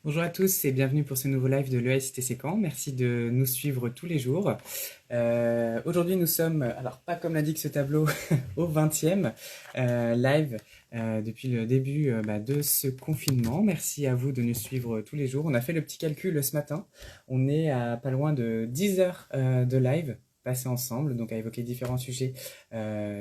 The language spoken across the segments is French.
Bonjour à tous et bienvenue pour ce nouveau live de l'ESTC Caen. Merci de nous suivre tous les jours. Aujourd'hui, nous sommes, alors pas comme l'indique ce tableau, au 20e live depuis le début de ce confinement. Merci à vous de nous suivre tous les jours. On a fait le petit calcul ce matin. On est à pas loin de 10 heures de live passé ensemble, donc à évoquer différents sujets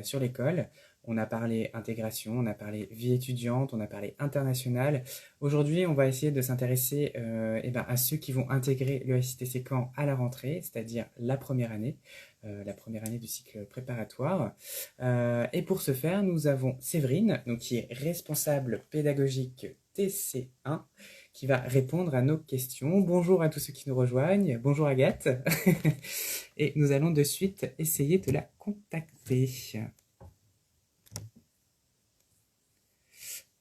sur l'école. On a parlé intégration, on a parlé vie étudiante, on a parlé international. Aujourd'hui, on va essayer de s'intéresser à ceux qui vont intégrer le SITC Caen à la rentrée, c'est-à-dire la première année du cycle préparatoire. Et pour ce faire, nous avons Séverine, donc, qui est responsable pédagogique TC1, qui va répondre à nos questions. Bonjour à tous ceux qui nous rejoignent. Bonjour Agathe. Et nous allons de suite essayer de la contacter.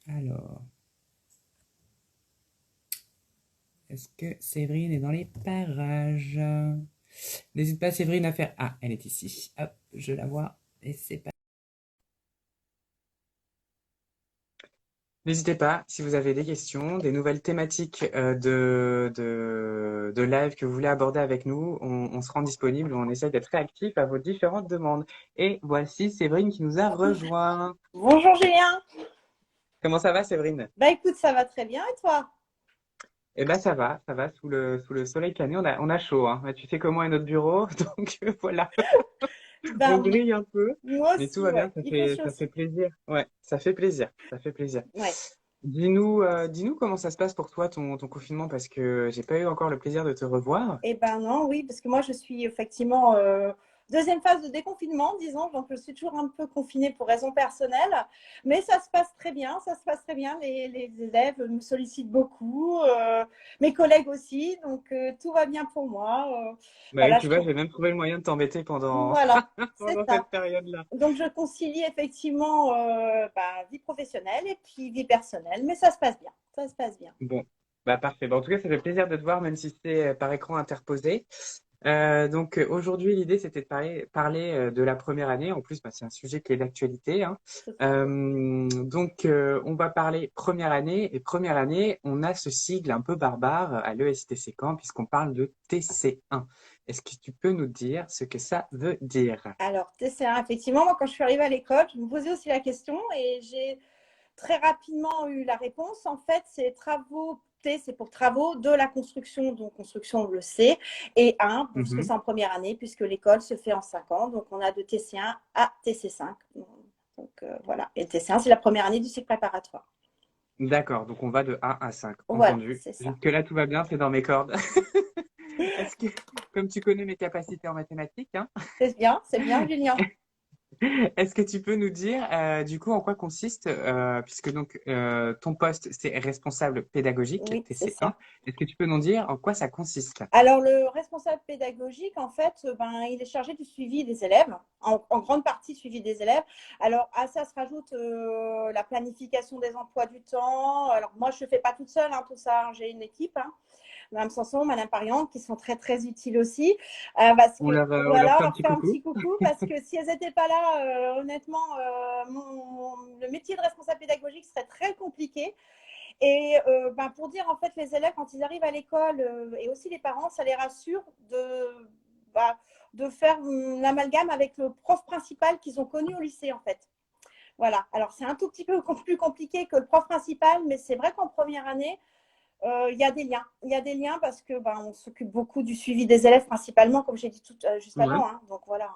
Alors, est-ce que Séverine est dans les parages? N'hésite pas, Séverine, à faire... Ah, elle est ici. Hop, je la vois. Et c'est pas... N'hésitez pas, si vous avez des questions, des nouvelles thématiques de live que vous voulez aborder avec nous, on se rend disponible, on essaie d'être réactif à vos différentes demandes. Et voici Séverine qui nous a rejoint. Bonjour Julien. Comment ça va, Séverine? Bah écoute, ça va très bien et toi? Eh ben ça va, sous le soleil plané, on a chaud, hein. Tu sais comment est notre bureau, donc voilà. On Ben grille un peu, moi mais tout aussi, va ouais. bien, Il fait chaud ça fait aussi. plaisir. Ouais, ça fait plaisir, ça fait plaisir. Ouais. Dis-nous comment ça se passe pour toi, ton confinement, parce que j'ai pas eu encore le plaisir de te revoir. Eh ben non, oui, parce que moi je suis effectivement deuxième phase de déconfinement, disons, donc je suis toujours un peu confinée pour raisons personnelles, mais ça se passe très bien, ça se passe très bien. Les élèves me sollicitent beaucoup, mes collègues aussi, donc tout va bien pour moi. Bah oui, Voilà, tu vois, j'ai même trouvé le moyen de t'embêter pendant, voilà, c'est pendant ça. cette période-là. Donc, je concilie effectivement vie professionnelle et puis vie personnelle, mais ça se passe bien. Ça se passe bien. Bon, bah parfait. Bah, en tout cas, ça fait plaisir de te voir, même si c'est par écran interposé. Aujourd'hui, l'idée, c'était de parler de la première année. En plus, c'est un sujet qui est d'actualité, hein. Tout à fait. On va parler première année. Et première année, on a ce sigle un peu barbare à l'ESTC Caen, puisqu'on parle de TC1. Est-ce que tu peux nous dire ce que ça veut dire? Alors, TCA, effectivement, moi, quand je suis arrivée à l'école, je me posais aussi la question et j'ai très rapidement eu la réponse. En fait, c'est travaux. T, c'est pour travaux de la construction, donc construction, on le sait, et 1, parce que Mhm. c'est en première année, puisque l'école se fait en 5 ans. Donc, on a de TC1 à TC5. Donc, voilà. Et TC1, c'est la première année du cycle préparatoire. D'accord, donc on va de 1 à 5, Voilà, entendu. c'est ça. Jusque-là, tout va bien, c'est dans mes cordes. Est-ce que, comme tu connais mes capacités en mathématiques, hein, C'est bien, Julien. est-ce que tu peux nous dire du coup en quoi consiste, puisque donc ton poste c'est responsable pédagogique Oui, c'est TC1, ça. est-ce que tu peux nous dire en quoi ça consiste? Alors, le responsable pédagogique, en fait, il est chargé du suivi des élèves, en grande partie suivi des élèves. Alors, à ça se rajoute la planification des emplois du temps. Alors, moi, je ne fais pas toute seule hein, tout ça. J'ai une équipe, hein, Madame Sanson, Madame Pariante, qui sont très, très utiles aussi. Parce que, On leur voilà, on fait un leur petit fait un coucou. petit coucou, parce que si elles n'étaient pas là, honnêtement, le métier de responsable pédagogique serait très compliqué. Et pour dire, en fait, les élèves, quand ils arrivent à l'école et aussi les parents, ça les rassure bah, de faire l'amalgame avec le prof principal qu'ils ont connu au lycée, en fait. Voilà. Alors, c'est un tout petit peu plus compliqué que le prof principal, mais c'est vrai qu'en première année, il y a des liens. Il y a des liens parce que on s'occupe beaucoup du suivi des élèves principalement, comme j'ai dit juste Ouais. avant. Hein. Donc, voilà.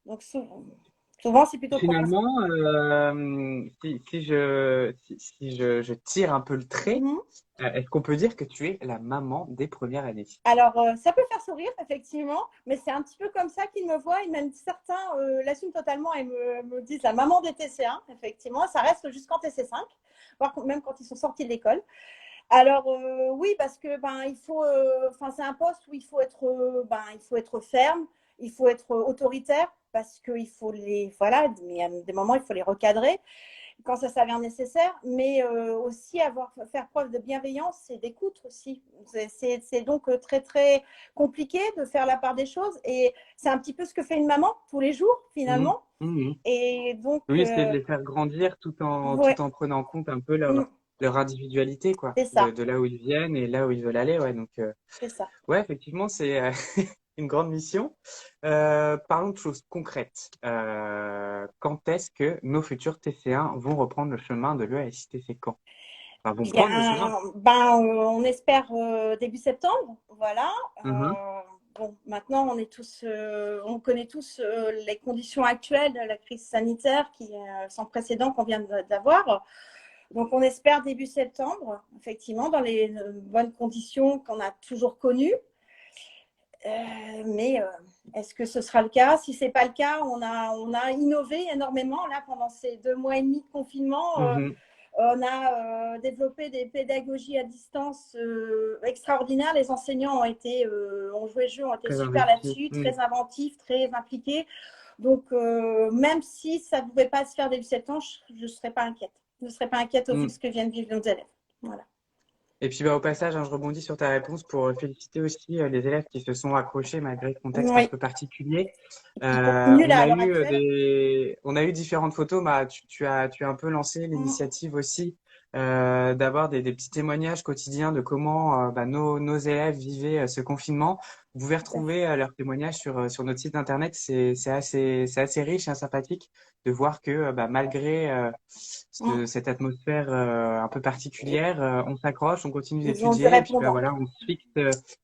Donc, souvent, c'est plutôt le prof principal. Finalement, si je tire un peu le trait, Mhm. est-ce qu'on peut dire que tu es la maman des premières années? Alors, ça peut faire sourire, effectivement, mais c'est un petit peu comme ça qu'ils me voient. Et même certains l'assument totalement et me disent la maman des TC1, effectivement. Ça reste jusqu'en TC5, voire même quand ils sont sortis de l'école. Alors, oui, parce que il faut, c'est un poste où il faut être ferme, il faut être autoritaire, parce qu'il faut voilà, mais à des moments, il faut les recadrer quand ça s'avère nécessaire, mais aussi faire preuve de bienveillance et d'écoute aussi. C'est donc très, très compliqué de faire la part des choses et c'est un petit peu ce que fait une maman tous les jours, Mhm. finalement. Mhm. Et donc, Oui, essayer de les faire grandir ouais, tout en prenant en compte un peu leur, leur individualité, quoi, C'est ça, de là où ils viennent et là où ils veulent aller. Ouais, donc, c'est ça. ouais, effectivement, c'est une grande mission. Parlons de choses concrètes. Quand est-ce que nos futurs TC1 vont reprendre le chemin de l'EASTC Caen? Enfin, vont Bien, prendre le chemin. on espère début septembre, voilà. Mhm, Bon, maintenant, on connaît tous les conditions actuelles de la crise sanitaire qui est sans précédent qu'on vient d'avoir. Donc, on espère début septembre, effectivement, dans les bonnes conditions qu'on a toujours connues. Mais est-ce que ce sera le cas? Si ce n'est pas le cas, on a innové énormément là pendant ces 2 mois et demi de confinement. mhm. On a développé des pédagogies à distance extraordinaires. Les enseignants ont joué le jeu, ont été Très super investi. là-dessus, Mhm. très inventifs, très impliqués. Donc, même si ça ne pouvait pas se faire début septembre, je ne serais pas inquiète. Je ne serais pas inquiète au vu de Mhm. ce que viennent vivre nos élèves. Voilà. Et puis bah, au passage, hein, je rebondis sur ta réponse pour féliciter aussi les élèves qui se sont accrochés malgré le contexte un Oui, peu particulier. ils continuent là On à a l'heure eu actuelle. on a eu différentes photos. Bah, tu as un peu lancé l'initiative aussi d'avoir des petits témoignages quotidiens de comment bah, nos élèves vivaient ce confinement. Vous pouvez retrouver leurs témoignages sur notre site internet. C'est assez riche et sympathique de voir que bah, malgré cette atmosphère un peu particulière, on s'accroche, on continue Ils ont du d'étudier, et puis bah, répondant. voilà, on se fixe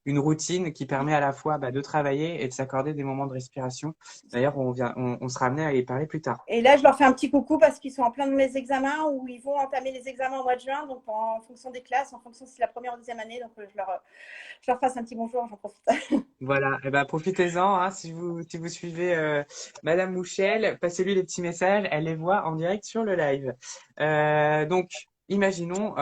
une routine qui permet à la fois bah, de travailler et de s'accorder des moments de respiration. D'ailleurs, on sera amené à y parler plus tard. Et là, je leur fais un petit coucou parce qu'ils sont en plein de mes examens ou ils vont entamer les examens au mois de juin, donc en fonction des classes, en fonction si c'est la première ou deuxième année. Donc, je leur fasse un petit bonjour, j'en profite. Voilà, et ben profitez-en, hein, si vous suivez Madame Mouchel, passez-lui les petits messages, elle les voit en direct sur le live. Donc, imaginons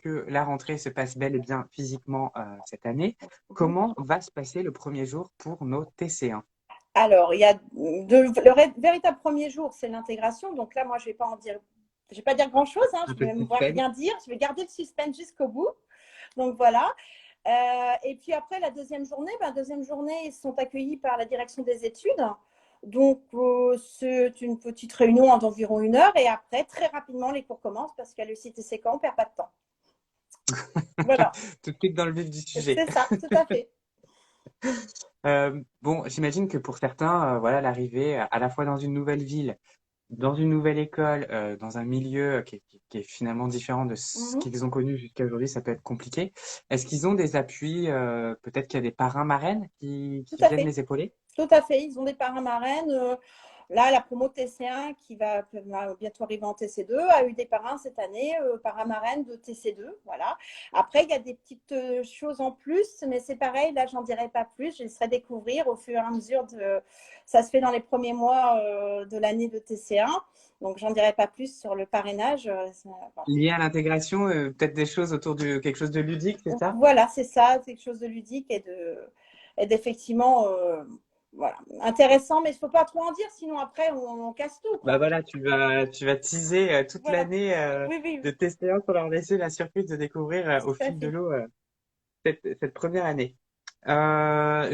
que la rentrée se passe bel et bien physiquement cette année. Comment va se passer le premier jour pour nos TC1? Alors, il y a véritable premier jour, c'est l'intégration. Donc là, moi, je vais pas en dire, je vais pas dire grand-chose. Hein, Un je peu vais de même suspense. rien dire. Je vais garder le suspense jusqu'au bout. Donc voilà. Et puis après, deuxième journée, ils sont accueillis par la direction des études. Donc, c'est une petite réunion d'environ 1 heure. Et après, très rapidement, les cours commencent parce qu'à le CTC Caen, on ne perd pas de temps. Voilà, Tout de suite dans le vif du sujet. c'est ça, tout à fait. Bon, j'imagine que pour certains, voilà, l'arrivée à la fois dans une nouvelle ville, dans une nouvelle école, dans un milieu qui est finalement différent de ce Mhm. qu'ils ont connu jusqu'à aujourd'hui, ça peut être compliqué. Est-ce qu'ils ont des appuis, peut-être qu'il y a des parrains marraines Tout qui à viennent fait. les épauler? Tout à fait. Ils ont des parrains marraines. Là, la promo TC1 qui va bientôt arriver en TC2 a eu des parrains cette année, parrain marraine de TC2. Voilà. Après, il y a des petites choses en plus, mais c'est pareil. Là, j'en dirai pas plus. Je laisserai découvrir au fur et à mesure de. Ça se fait dans les premiers mois de l'année de TC1. Donc, j'en dirai pas plus sur le parrainage. Lié à l'intégration, peut-être des choses autour de quelque chose de ludique, c'est ça? Voilà, c'est ça, quelque chose de ludique et d'effectivement voilà, intéressant, mais il ne faut pas trop en dire, sinon après on casse tout, Bah quoi. voilà, tu vas teaser toute Voilà. l'année Oui, oui, de TC1 pour leur laisser la surprise de découvrir tout au à fil de fait. l'eau cette première année.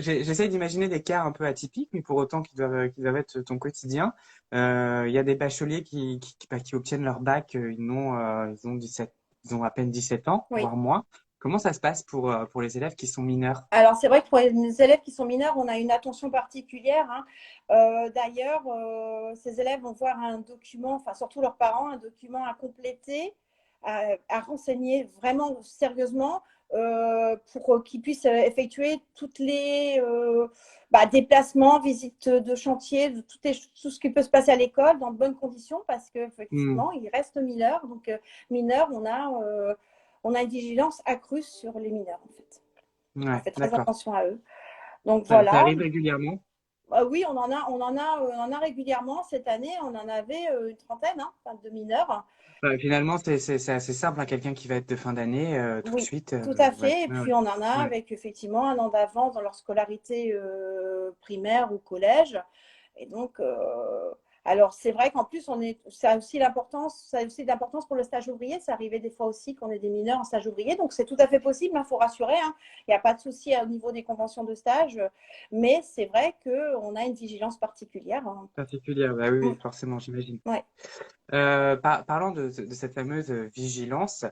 J'essaie d'imaginer des cas un peu atypiques, mais pour autant qui doivent être ton quotidien. Il y a des bacheliers bah, qui obtiennent leur bac, ils ont 17, ils ont à peine 17 ans, Oui. voire moins. Comment ça se passe pour les élèves qui sont mineurs? Alors, c'est vrai que pour les élèves qui sont mineurs, on a une attention particulière. Hein. D'ailleurs, ces élèves vont voir un document, enfin surtout leurs parents, un document à compléter, à renseigner vraiment sérieusement pour qu'ils puissent effectuer toutes les déplacements, visites de chantier, tout ce qui peut se passer à l'école dans de bonnes conditions parce Hmm, qu'effectivement, ils restent mineurs. Donc, mineurs, on a une vigilance accrue sur les mineurs, en fait. On ouais, fait très d'accord. attention à eux. Donc Ça voilà. arrive régulièrement. Oui, on en a régulièrement. Cette année, on en avait une trentaine hein, de mineurs. Finalement, c'est assez simple, hein, quelqu'un qui va être de fin d'année, tout de Oui, suite, tout à ouais, fait. Et ouais, puis on en a ouais. avec effectivement un an d'avance dans leur scolarité primaire ou collège. Et donc, alors c'est vrai qu'en plus, ça a aussi l'importance pour le stage ouvrier. Ça arrivait des fois aussi qu'on ait des mineurs en stage ouvrier. Donc c'est tout à fait possible, il faut rassurer. Hein. Il n'y a pas de souci au niveau des conventions de stage. Mais c'est vrai qu'on a une vigilance particulière. Hein. Particulière, bah oui, Mm. oui, forcément, j'imagine. Ouais. Parlant de cette fameuse vigilance,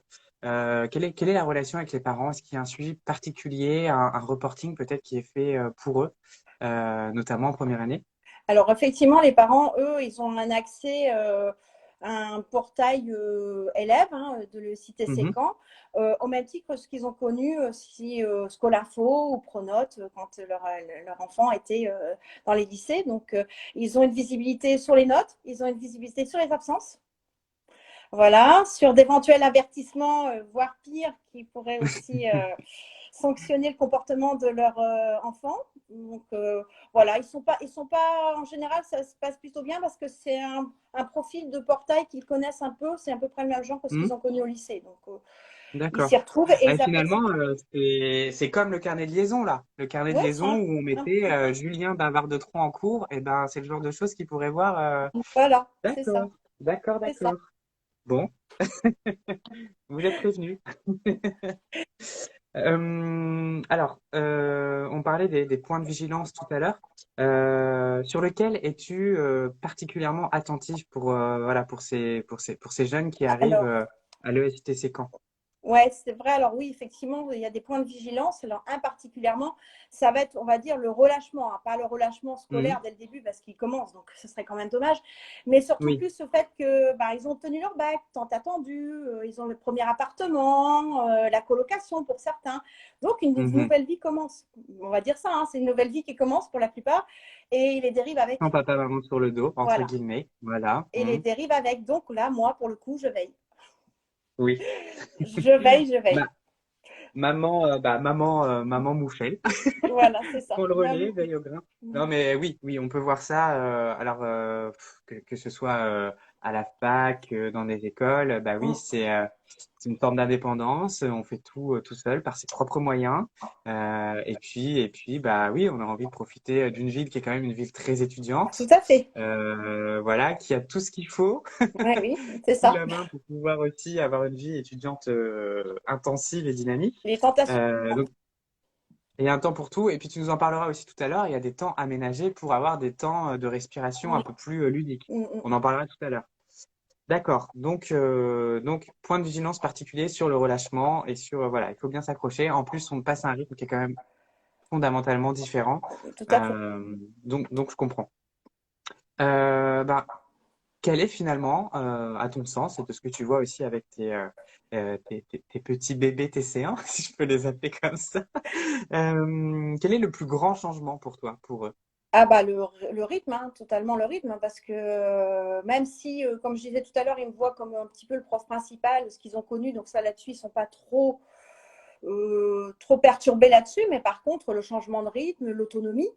Quelle est la relation avec les parents? Est-ce qu'il y a un suivi particulier, un reporting peut-être qui est fait pour eux, notamment en première année? Alors, effectivement, les parents, eux, ils ont un accès à un portail élève de le site Mhm. Séquent, au même titre que ce qu'ils ont connu si Scolinfo ou Pronote, quand leur enfant était dans les lycées. Donc, ils ont une visibilité sur les notes, ils ont une visibilité sur les absences. Voilà, sur d'éventuels avertissements, voire pire, qui pourraient aussi sanctionner le comportement de leur enfant. Donc voilà, ils sont pas, en général, ça se passe plutôt bien parce que c'est un profil de portail qu'ils connaissent un peu, c'est à peu près le même genre que ce qu'ils Mhm. ont connu au lycée. Donc ils s'y D'accord. retrouvent et ils apprécient. Finalement, c'est comme le carnet de liaison là. Le carnet de Oui, liaison où on mettait Julien bavard de trop en cours. Et ben, c'est le genre de choses qu'il pourrait voir. voilà, c'est ça, D'accord, d'accord, c'est ça. d'accord. Bon, vous êtes prévenus. Alors, on parlait des points de vigilance tout à l'heure. Sur lequel es-tu particulièrement attentif pour voilà pour ces jeunes qui arrivent Alors, à l'ESTC Caen? ouais, c'est vrai. Alors oui, effectivement, il y a des points de vigilance. Alors un particulièrement, ça va être, on va dire, le relâchement, pas le relâchement scolaire Mhm. dès le début parce qu'ils commencent, donc ce serait quand même dommage. Mais surtout Oui. plus le fait que bah, ils ont obtenu leur bac, tant attendu, ils ont le premier appartement, la colocation pour certains. Donc une Mhm. nouvelle vie commence. On va dire ça, c'est une nouvelle vie qui commence pour la plupart, et les dérives Sans avec. papa maman sur le dos, entre Voilà. guillemets. Voilà. Et les Mhm. dérives avec. Donc là, moi, pour le coup, je veille. Oui. Je veille, je veille. Maman Mouchel. Voilà, c'est ça. Prends le relais, Même. veille au grain. Non, mais oui, oui, on peut voir ça. Alors, que ce soit à la fac, dans des écoles, bah oui, c'est une forme d'indépendance. On fait tout tout seul par ses propres moyens. Et puis, bah oui, on a envie de profiter d'une ville qui est quand même une ville très Tout étudiante. à fait. Voilà, qui a tout ce qu'il faut Ouais, oui, c'est sous ça. la main pour pouvoir aussi avoir une vie étudiante intensive et dynamique. Les tentations. Donc, il y a un temps pour tout. Et puis, tu nous en parleras aussi tout à l'heure. Il y a des temps aménagés pour avoir des temps de respiration un Oui. peu plus ludiques. Mm, mm. On en parlera tout à l'heure. D'accord. Donc, point de vigilance particulier sur le relâchement et sur, voilà, il faut bien s'accrocher. En plus, on passe à un rythme qui est quand même fondamentalement différent. Tout à fait. Donc, je comprends. Bah, quel est finalement, à ton sens, et de ce que tu vois aussi avec tes petits bébés TC1, si je peux les appeler comme ça, quel est le plus grand changement pour toi, pour eux? Ah bah le rythme, totalement le rythme, parce que même si, comme je disais tout à l'heure, ils me voient comme un petit peu le prof principal, ce qu'ils ont connu, donc ça là-dessus, ils ne sont pas trop perturbés là-dessus, mais par contre, le changement de rythme, l'autonomie,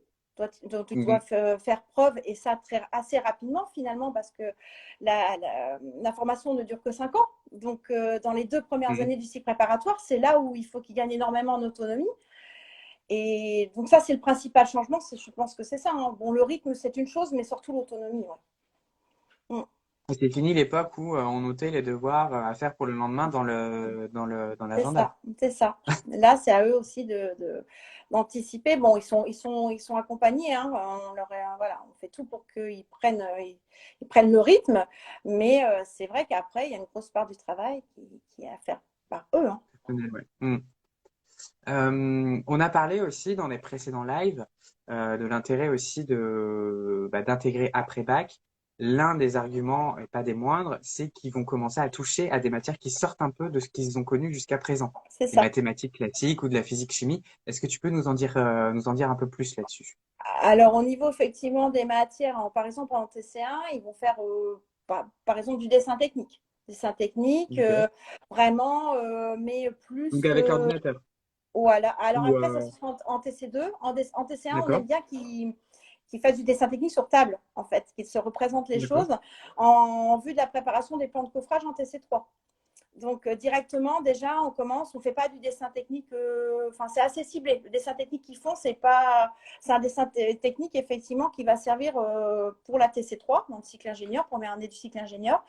dont tu dois Mhm. faire preuve, et ça assez rapidement finalement, parce que la formation ne dure que 5 ans. Donc, dans les 2 premières Mhm. années du cycle préparatoire, c'est là où il faut qu'ils gagnent énormément en autonomie. Et donc, ça, c'est le principal changement. Je pense que c'est ça. Bon, le rythme, c'est une chose, mais surtout l'autonomie. Ouais. C'est fini l'époque où on notait les devoirs à faire pour le lendemain dans C'est l'agenda. ça, c'est ça. Là, c'est à eux aussi d'anticiper. Bon, ils sont accompagnés. Voilà, on fait tout pour qu'ils prennent le rythme. Mais c'est vrai qu'après, il y a une grosse part du travail qui est à faire par eux. Ouais. Mhm. On a parlé aussi dans les précédents lives de l'intérêt aussi d'intégrer après bac. L'un des arguments, et pas des moindres, c'est qu'ils vont commencer à toucher à des matières qui sortent un peu de ce qu'ils ont connu jusqu'à présent. C'est Des ça. mathématiques classiques ou de la physique-chimie. Est-ce que tu peux nous en dire un peu plus là-dessus? Alors, au niveau effectivement des matières, par exemple en TC1, ils vont faire par exemple du dessin technique. Dessin technique, Ok. vraiment, mais Donc plus. avec ordinateur. Voilà. Alors Ou après, ça se fait en TC2. En TC1, on d'accord, aime bien qu'ils fassent du dessin technique sur table, en fait, qu'ils se représentent les d'accord. choses en vue de la préparation des plans de coffrage en TC3. Donc directement, déjà, on commence, on ne fait pas du dessin technique, enfin c'est assez ciblé. Le dessin technique qu'ils font, c'est un dessin technique effectivement qui va servir pour la TC3, dans le cycle ingénieur, première année du cycle ingénieur.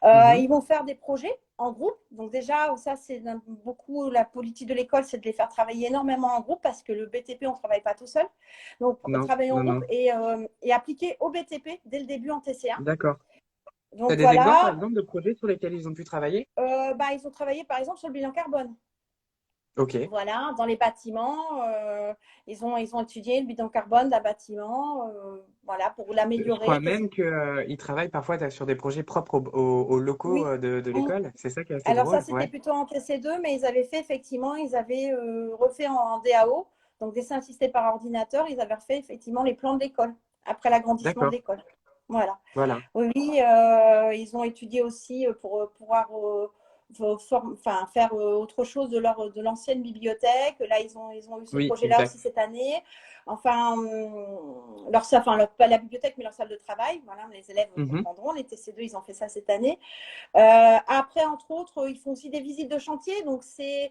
Mhm. Ils vont faire des projets en groupe. Donc déjà, ça c'est beaucoup la politique de l'école, c'est de les faire travailler énormément en groupe parce que le BTP, on ne travaille pas tout seul. Donc Non, travailler en non, groupe non. et appliquer au BTP dès le début en TCA. D'accord. Tu as Donc des exemples, par voilà, exemple, de projets sur lesquels ils ont pu travailler? bah, ils ont travaillé par exemple sur le bilan carbone. Ok. Voilà, dans les bâtiments, ils ont étudié le bilan carbone d'un bâtiment, voilà, pour Je l'améliorer. crois même qu'ils travaillent parfois sur des projets propres aux locaux Oui. de Mm. l'école. C'est ça qui est assez Alors ça, drôle, c'était ouais. plutôt en TC2, mais ils avaient fait effectivement, ils avaient refait en DAO, donc dessin assisté par ordinateur, ils avaient refait effectivement les plans de l'école, après l'agrandissement de D'accord, l'école. Voilà. voilà. Oui, oui, ils ont étudié aussi pour pouvoir enfin, faire autre chose de l'ancienne bibliothèque. Là, ils ont eu ce Oui, projet-là aussi exact. cette année. Enfin, pas la bibliothèque, mais leur salle de travail. Voilà, les élèves Mhm. comprendront. Les TC2, ils ont fait ça cette année. Après, entre autres, ils font aussi des visites de chantier. Donc, c'est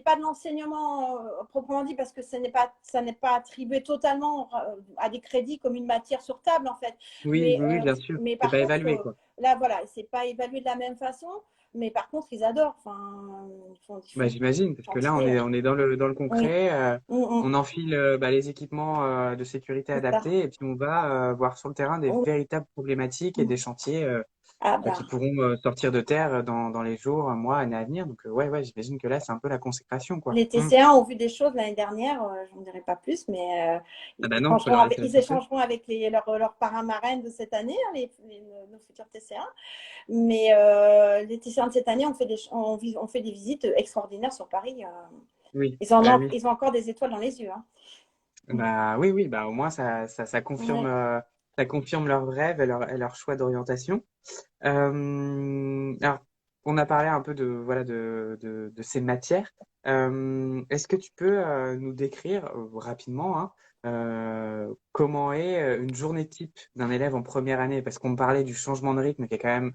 pas de l'enseignement proprement dit parce que ça n'est pas attribué totalement à des crédits comme une matière sur table, en fait. Oui, oui, oui, bien sûr. Mais C'est par pas contre, évalué, quoi. là, voilà, c'est pas évalué de la même façon. Mais par contre, ils adorent. Enfin, ils Bah, font j'imagine, parce que là, chantier. on est dans le Oui, concret. mm, On enfile les équipements de sécurité c'est ça. adaptés et puis on va voir sur le terrain des Oui. véritables problématiques et des chantiers Ah qui ben, pourront sortir de terre dans les jours, mois, années à venir. Donc, ouais, ouais, j'imagine que là, c'est un peu la consécration, quoi. les TC1 ont vu des choses l'année dernière, je n'en dirai pas plus, mais Ah bah non, faut leur laisser la ils surprise. échangeront avec leurs parrains marraines de cette année, hein, nos futurs TC1. Mais les TC1 de cette année ont fait des visites extraordinaires sur Paris. Oui, bah oui. Ils ont encore des étoiles dans les yeux. Hein. Bah oui, oui, bah au moins Ouais. ça confirme leurs rêves et leur choix d'orientation. Alors, on a parlé un peu de voilà de ces matières. Est-ce que tu peux nous décrire rapidement hein, comment est une journée type d'un élève en première année? Parce qu'on parlait du changement de rythme qui est quand même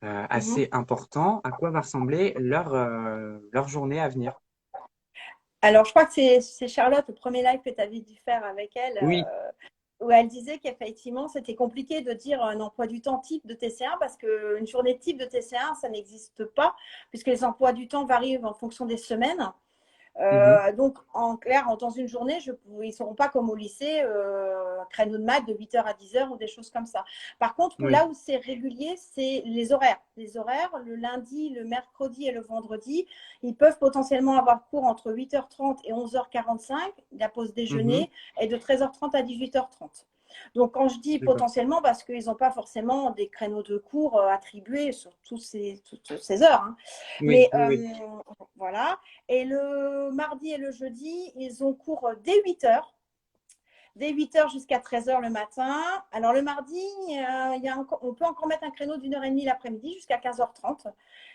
Mhm. assez important. À quoi va ressembler leur journée à venir? Alors, je crois que c'est Charlotte, le premier live que tu avais dû faire avec elle, Oui. où elle disait qu'effectivement, c'était compliqué de dire un emploi du temps type de TC1 parce qu'une journée type de TC1, ça n'existe pas, puisque les emplois du temps varient en fonction des semaines. Mhm. Donc, en clair, dans une journée, ils ne seront pas comme au lycée, un créneau de maths de 8h à 10h ou des choses comme ça. Par contre, Oui. là où c'est régulier, c'est les horaires. Les horaires, le lundi, le mercredi et le vendredi, ils peuvent potentiellement avoir cours entre 8h30 et 11h45, la pause Mhm. déjeuner, et de 13h30 à 18h30. Donc, quand je dis D'accord. potentiellement, parce qu'ils n'ont pas forcément des créneaux de cours attribués sur toutes ces heures. Hein. Oui, Mais oui, oui. voilà. Et le mardi et le jeudi, ils ont cours dès 8h jusqu'à 13h le matin. Alors le mardi, on peut encore mettre un créneau d'1h30 l'après-midi jusqu'à 15h30.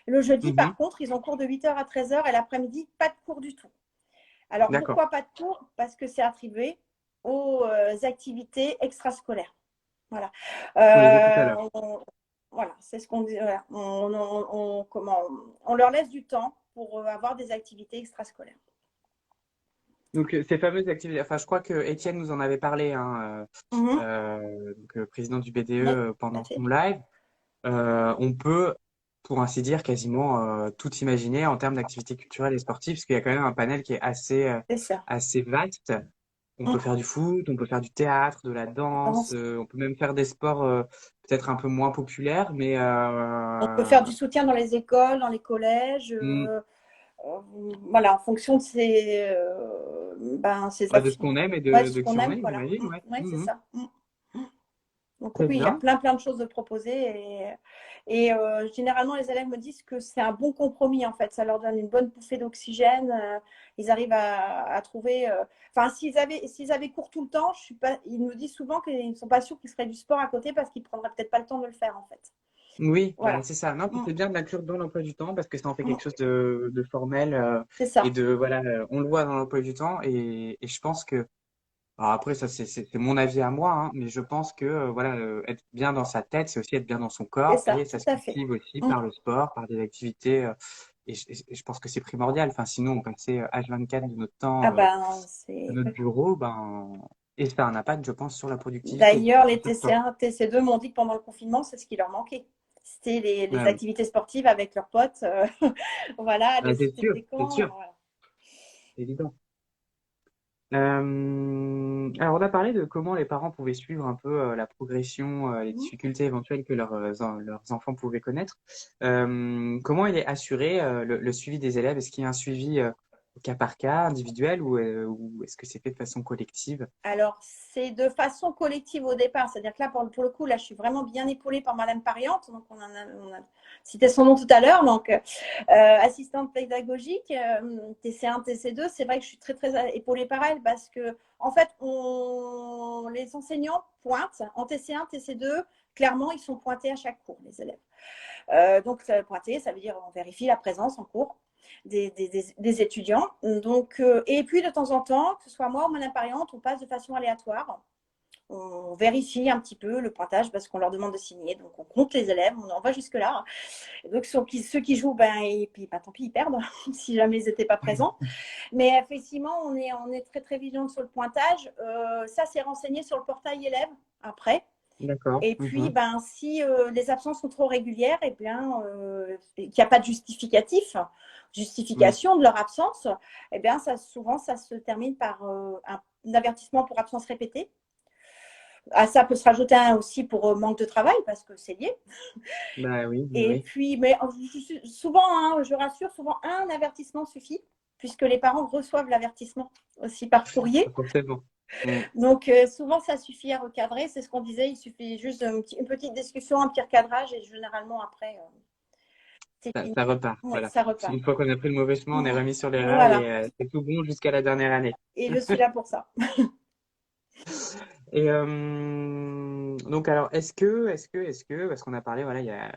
Le jeudi, Mhm. par contre, ils ont cours de 8h à 13h et l'après-midi, pas de cours du tout. Alors D'accord. pourquoi pas de cours? Parce que c'est attribué aux activités extrascolaires. Voilà. Pour les écouter à l'heure. Voilà, c'est ce qu'on dit. Voilà. On leur laisse du temps pour avoir des activités extrascolaires. Donc, ces fameuses activités, enfin, je crois que Étienne nous en avait parlé, hein, Mhm. président du BDE Oui, tout à pendant fait. son live. On peut, pour ainsi dire, quasiment tout imaginer en termes d'activités culturelles et sportives, parce qu'il y a quand même un panel qui est C'est ça. assez vaste. On peut Mhm. faire du foot, on peut faire du théâtre, de la danse, Danse. on peut même faire des sports peut-être un peu moins populaires, mais On peut faire du soutien dans les écoles, dans les collèges, hmm, euh, voilà, en fonction de ses bah, de ce affinités. qu'on aime et Ouais, de ce qui qu'on on aime, est, voilà. j'imagine, ouais. Ouais, c'est Mhm. ça. Donc Très oui, il y a bien. plein de choses de proposer généralement les élèves me disent que c'est un bon compromis en fait, ça leur donne une bonne bouffée d'oxygène, ils arrivent à trouver. Enfin, s'ils avaient cours tout le temps, je suis pas. Ils me disent souvent qu'ils ne sont pas sûrs qu'ils feraient du sport à côté parce qu'ils prendraient peut-être pas le temps de le faire en fait. Oui, bah, Voilà. c'est ça. Non, puis Mm, c'est bien de l'inclure dans l'emploi du temps parce que ça en fait quelque mm. chose de formel C'est et ça. de voilà, on le voit dans l'emploi du temps et je pense que alors après ça c'est mon avis à moi, hein, mais je pense que voilà, être bien dans sa tête, c'est aussi être bien dans son C'est corps ça, et ça tout se à fait. cultive aussi Mm. par le sport, par des activités et je pense que c'est primordial. Enfin, sinon on passait H24 de notre Ah temps ben, à c'est. notre bureau, ben et ça a un impact, je pense, sur la productivité. D'ailleurs, C'est les certain. TC1, TC2 m'ont dit que pendant le confinement, c'est ce qui leur manquait. C'était les Ouais, oui. activités sportives avec leurs potes, voilà, aller Ah, au cité des c'est camps, sûr, voilà. c'est évident. Alors, on a parlé de comment les parents pouvaient suivre un peu la progression, les Mhm. difficultés éventuelles que leurs enfants pouvaient connaître. Comment il est assuré le suivi des élèves? Est-ce qu'il y a un suivi au cas par cas, individuel, ou est-ce que c'est fait de façon collective? Alors, c'est de façon collective au départ. C'est-à-dire que là, pour le coup, là, je suis vraiment bien épaulée par Madame Pariante. Donc, on a cité son nom tout à l'heure. Donc, assistante pédagogique, TC1, TC2. C'est vrai que je suis très, très épaulée par elle parce que, en fait, les enseignants pointent en TC1, TC2. Clairement, ils sont pointés à chaque cours, les élèves. Donc, pointer, ça veut dire on vérifie la présence en cours des étudiants. Donc, et puis, de temps en temps, que ce soit moi ou mon appariante, on passe de façon aléatoire. On vérifie un petit peu le pointage parce qu'on leur demande de signer. Donc, on compte les élèves, on en va jusque-là. Donc, ceux qui jouent, et puis, tant pis, ils perdent si jamais ils n'étaient pas présents. Mais effectivement, on est très, très vigilant sur le pointage. Ça, c'est renseigné sur le portail élève après. D'accord. Et puis, si les absences sont trop régulières, et bien, qu'il n'y a pas de Oui. justification de leur absence, et bien, souvent, ça se termine par un avertissement pour absence répétée. À ça peut se rajouter un aussi pour manque de travail, parce que c'est lié. Bah oui, oui, Et oui. puis, mais souvent, hein, je rassure, souvent un avertissement suffit, puisque les parents reçoivent l'avertissement aussi par courrier. Forcément. Mm. Donc, souvent, ça suffit à recadrer. C'est ce qu'on disait. Il suffit juste une petite discussion, un petit recadrage et généralement, après, c'est fini. Ça repart, Oui, voilà. ça repart. Une fois qu'on a pris le mauvais chemin, on est remis sur les rails Voilà. et c'est tout bon jusqu'à la dernière année. Et je suis là pour ça. Et donc alors, parce qu'on a parlé, voilà,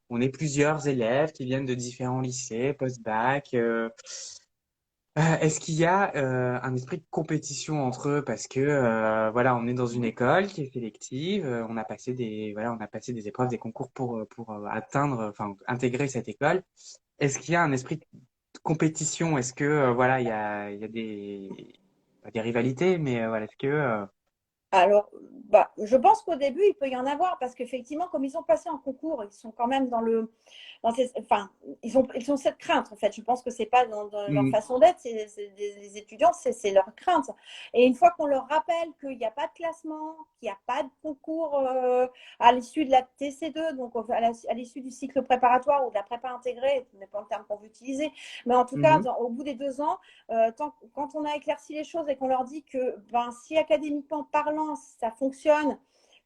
on est plusieurs élèves qui viennent de différents lycées, post-bac. Est-ce qu'il y a un esprit de compétition entre eux parce que voilà, on est dans une école qui est sélective, on a passé des épreuves, des concours pour atteindre, enfin intégrer cette école. Est-ce qu'il y a un esprit de compétition? Est-ce que voilà, il y a des pas des rivalités, mais voilà, est-ce que Alors, je pense qu'au début, il peut y en avoir parce qu'effectivement, comme ils ont passé en concours, ils sont quand même enfin, ils ont cette crainte en fait. Je pense que c'est pas dans leur hmm, façon d'être, les étudiants, c'est leur crainte. Et une fois qu'on leur rappelle qu'il n'y a pas de classement, qu'il n'y a pas de concours à l'issue de la TC2, donc à l'issue du cycle préparatoire ou de la prépa intégrée, ce n'est pas le terme qu'on veut utiliser, mais en tout cas, mhm, au bout des 2 ans, quand on a éclairci les choses et qu'on leur dit que si académiquement parlant, ça fonctionne,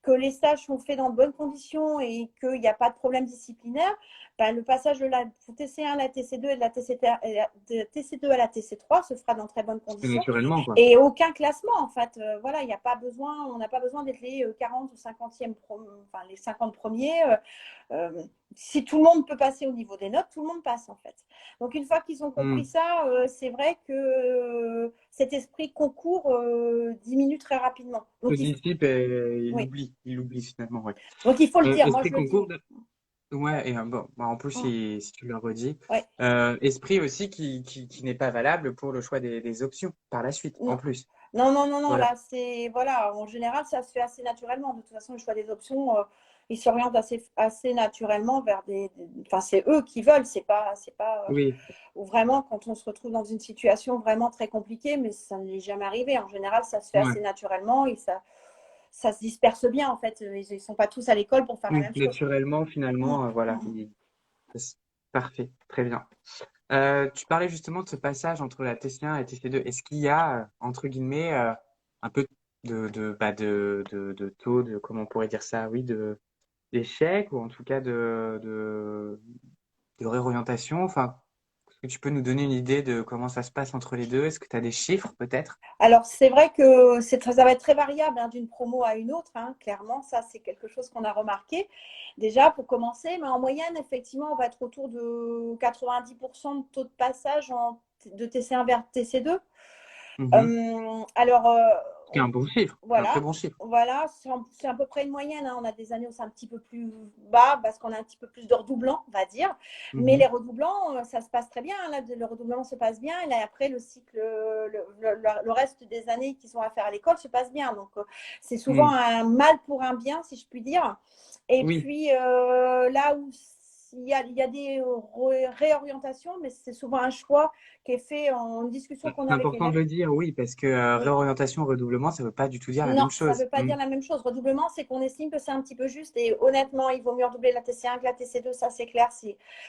que les stages sont faits dans de bonnes conditions et qu'il n'y a pas de problème disciplinaire, le passage de la TC1 à la TC2 et de la TC2 à la TC3 se fera dans très bonnes se fait conditions naturellement, quoi. et aucun classement en fait. Voilà, il n'y a pas besoin, on n'a pas besoin d'être les 40 ou 50e, enfin les 50 premiers. Si tout le monde peut passer au niveau des notes, tout le monde passe en fait. Donc une fois qu'ils ont compris Hmm. ça, c'est vrai que cet esprit concours diminue très rapidement. Se Donc dissipe et oui. il l'oublie finalement, ouais. Donc il faut le dire, moi Esprit je le concours, dis. ouais, et bon, bah, en plus, Mm. si tu le redis, Ouais. esprit aussi qui n'est pas valable pour le choix des options par la suite, en Non. plus. Non, Voilà. là, voilà, en général, ça se fait assez naturellement. De toute façon, le choix des options, ils s'orientent assez naturellement vers enfin, c'est eux qui veulent, c'est pas, Oui, ou vraiment quand on se retrouve dans une situation vraiment très compliquée, mais ça n'est jamais arrivé. En général, ça se fait ouais. assez naturellement et ça se disperse bien, en fait. Ils ne sont pas tous à l'école pour faire la Oui, même chose. naturellement, Mm, finalement, voilà. mm. Parfait, très bien. Tu parlais justement de ce passage entre la TC1 et la TC2. Est-ce qu'il y a, entre guillemets, un peu de taux de, comment on pourrait dire ça, oui, d'échec, ou en tout cas de réorientation? Enfin, est-ce que tu peux nous donner une idée de comment ça se passe entre les deux? Est-ce que tu as des chiffres peut-être? Alors, c'est vrai que ça va être très variable hein, d'une promo à une autre. Hein. Clairement, ça, c'est quelque chose qu'on a remarqué déjà pour commencer. Mais en moyenne, effectivement, on va être autour de 90% de taux de passage de TC1 vers TC2. Mhm. Alors, Ce qui est un bon chiffre, un très voilà, bon chiffre. c'est à peu près une moyenne. Hein. On a des années où c'est un petit peu plus bas parce qu'on a un petit peu plus de redoublants, on va dire. Mais Mhm. les redoublants, ça se passe très bien. Là, le redoublement se passe bien. Et là, après, le cycle, le reste des années qui sont à faire à l'école se passe bien. Donc, c'est souvent Mm. un mal pour un bien, si je puis dire. Et Oui, puis, là où il y a des réorientations, mais c'est souvent un choix qui est fait en discussion qu'on C'est a avec important l'élève. de le dire, oui, parce que réorientation, redoublement, ça veut pas du tout dire la Non, même ça ne chose. veut pas dire la même chose. Redoublement, c'est qu'on estime que c'est un petit peu juste. Et honnêtement, il vaut mieux redoubler la TC1 que la TC2, ça c'est clair,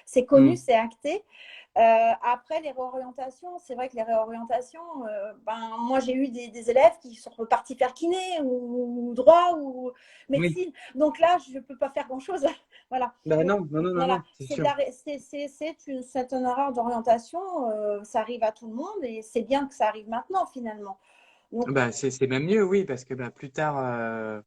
c'est connu, Mm. c'est acté. Après, les réorientations, c'est vrai que les réorientations, moi j'ai eu des élèves qui sont repartis faire kiné ou droit ou Oui. médecine. Donc là, je ne peux pas faire grand-chose. Voilà. Bah Donc, non, non, non, non, voilà, non, c'est sûr. c'est une erreur d'orientation. Ça arrive à tout le monde et c'est bien que ça arrive maintenant finalement. Donc, Bah, c'est même mieux, oui, parce que bah, plus tard,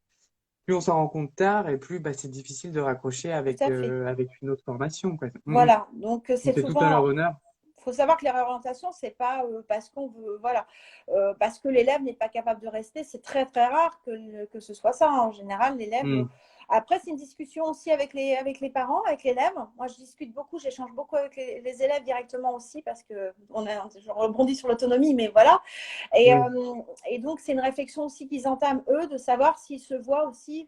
plus on s'en rend compte tard et plus bah, c'est difficile de raccrocher tout à fait. avec une autre formation, quoi. Voilà, donc Donc c'est c'est tout à leur souvent, honneur. il faut savoir que les réorientations, c'est pas parce qu'on veut, voilà, parce que l'élève n'est pas capable de rester. C'est très très rare que ce soit ça. En général, l'élève. Mm. Après, c'est une discussion aussi avec les parents, avec l'élève. Moi, je discute beaucoup, j'échange beaucoup avec les élèves directement aussi parce que je rebondis sur l'autonomie, mais voilà. Et, Oui, euh, et donc, c'est une réflexion aussi qu'ils entament eux de savoir s'ils se voient aussi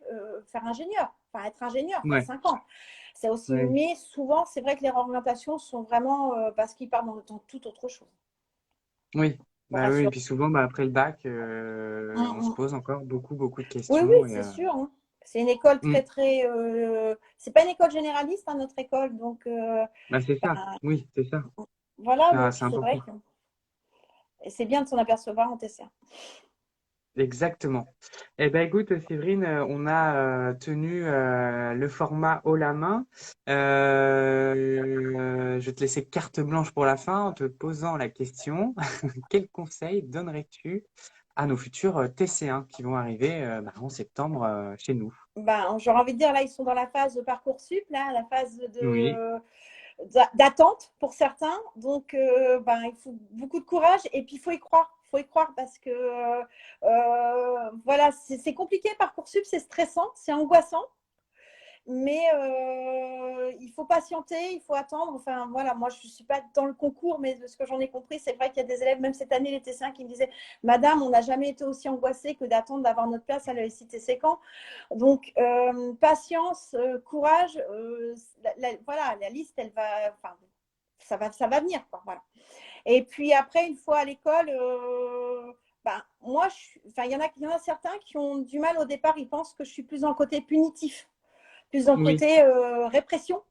faire ingénieur, enfin être ingénieur, faire ouais, 5 ans. C'est aussi, ouais. mais souvent, c'est vrai que les orientations sont vraiment parce qu'ils partent dans toute autre chose. Oui, Pour bah oui, et rassurer. puis souvent, bah, après le bac, on se Mm. pose encore beaucoup, beaucoup de Oui, oui, questions. c'est sûr, hein. C'est une école Mm. très, très. C'est pas une école généraliste, hein, notre école. Donc, Bah, c'est ça, ben, oui, c'est ça. voilà, donc C'est c'est vrai important. que et c'est bien de s'en apercevoir en TCA. Exactement. Eh ben, écoute, Séverine, on a tenu le format haut la main. Je vais te laisser carte blanche pour la fin en te posant la question. Quel conseil donnerais-tu à nos futurs TC1 qui vont arriver en septembre chez nous? Ben, j'aurais envie de dire, là, ils sont dans la phase de Parcoursup, là, la phase Oui, d'attente pour certains. Donc, il faut beaucoup de courage et puis il faut y croire. Il faut y croire parce que voilà, c'est compliqué Parcoursup, c'est stressant, c'est angoissant. Mais il faut patienter, il faut attendre. Enfin, voilà, moi, je ne suis pas dans le concours, mais de ce que j'en ai compris, c'est vrai qu'il y a des élèves, même cette année, les TC1, qui me disaient Madame, on n'a jamais été aussi angoissés que d'attendre d'avoir notre place à l'ESI TC Caen. Donc, patience, courage. Voilà, la liste, elle va. Enfin, ça va venir, quoi. Voilà. Et puis après, une fois à l'école, moi, il y en a certains qui ont du mal au départ. Ils pensent que je suis plus dans le côté punitif, plus dans le oui. côté répression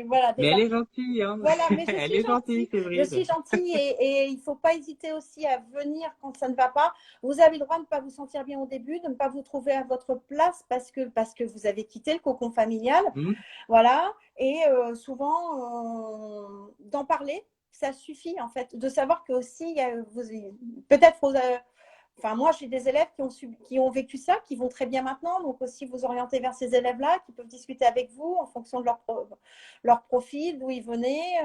voilà, Mais des elle est actes. gentille, hein. Voilà, mais Elle est gentille, je suis Séverine. gentille et il ne faut pas hésiter aussi à venir quand ça ne va pas. Vous avez le droit de ne pas vous sentir bien au début, de ne pas vous trouver à votre place parce que vous avez quitté le cocon familial. Hmm. Voilà, et souvent, d'en parler, ça suffit en fait, de savoir que aussi, peut-être enfin, moi, j'ai des élèves qui ont vécu ça, qui vont très bien maintenant. Donc, aussi, vous orienter vers ces élèves-là qui peuvent discuter avec vous en fonction de leur profil, d'où ils venaient.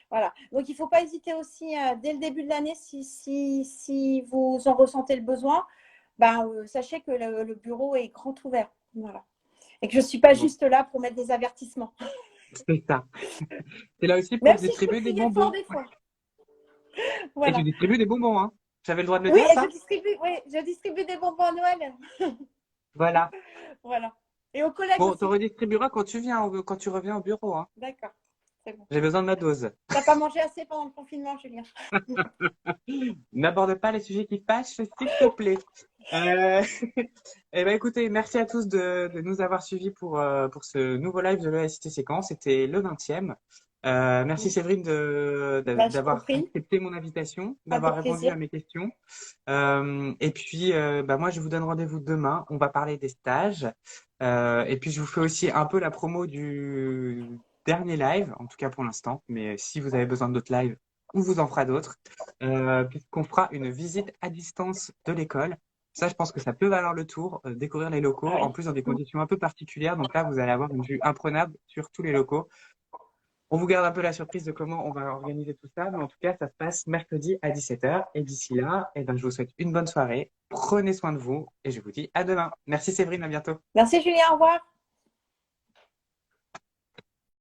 Voilà. Donc, il ne faut pas hésiter aussi, dès le début de l'année, si vous en ressentez le besoin, sachez que le bureau est grand ouvert. Voilà. Et que je ne suis pas Bon, juste là pour mettre des avertissements. c'est ça. C'est là aussi pour Même si je peux distribuer des crier fort bonbons. des fois. Et tu Voilà. distribues des bonbons, hein. J'avais le droit de le Oui, dire, et ça? je distribue des bonbons à Noël. Voilà. Voilà. Et aux collègues Bon, tu aussi. redistribueras quand tu reviens au bureau, hein. D'accord. C'est bon. J'ai besoin de ma dose. T'as pas mangé assez pendant le confinement, Julien. N'aborde pas les sujets qui fâchent, s'il te plaît. Euh... Eh ben, écoutez, merci à tous de nous avoir suivis pour ce nouveau live de l'EST Séquence. C'était le 20e. Merci Séverine Je t'en d'avoir prie. accepté mon invitation, d'avoir Avec répondu plaisir. à mes questions. Et puis, moi, je vous donne rendez-vous demain. On va parler des stages. Et puis, je vous fais aussi un peu la promo du dernier live, en tout cas pour l'instant. Mais si vous avez besoin d'autres lives, on vous en fera d'autres, puisqu'on fera une visite à distance de l'école. Ça, je pense que ça peut valoir le tour, découvrir les locaux, Ah en oui. plus dans des conditions un peu particulières. Donc là, vous allez avoir une vue imprenable sur tous les locaux. On vous garde un peu la surprise de comment on va organiser tout ça, mais en tout cas, ça se passe mercredi à 17h. Et d'ici là, eh ben, je vous souhaite une bonne soirée. Prenez soin de vous et je vous dis à demain. Merci Séverine, à bientôt. Merci, Julien. Au revoir.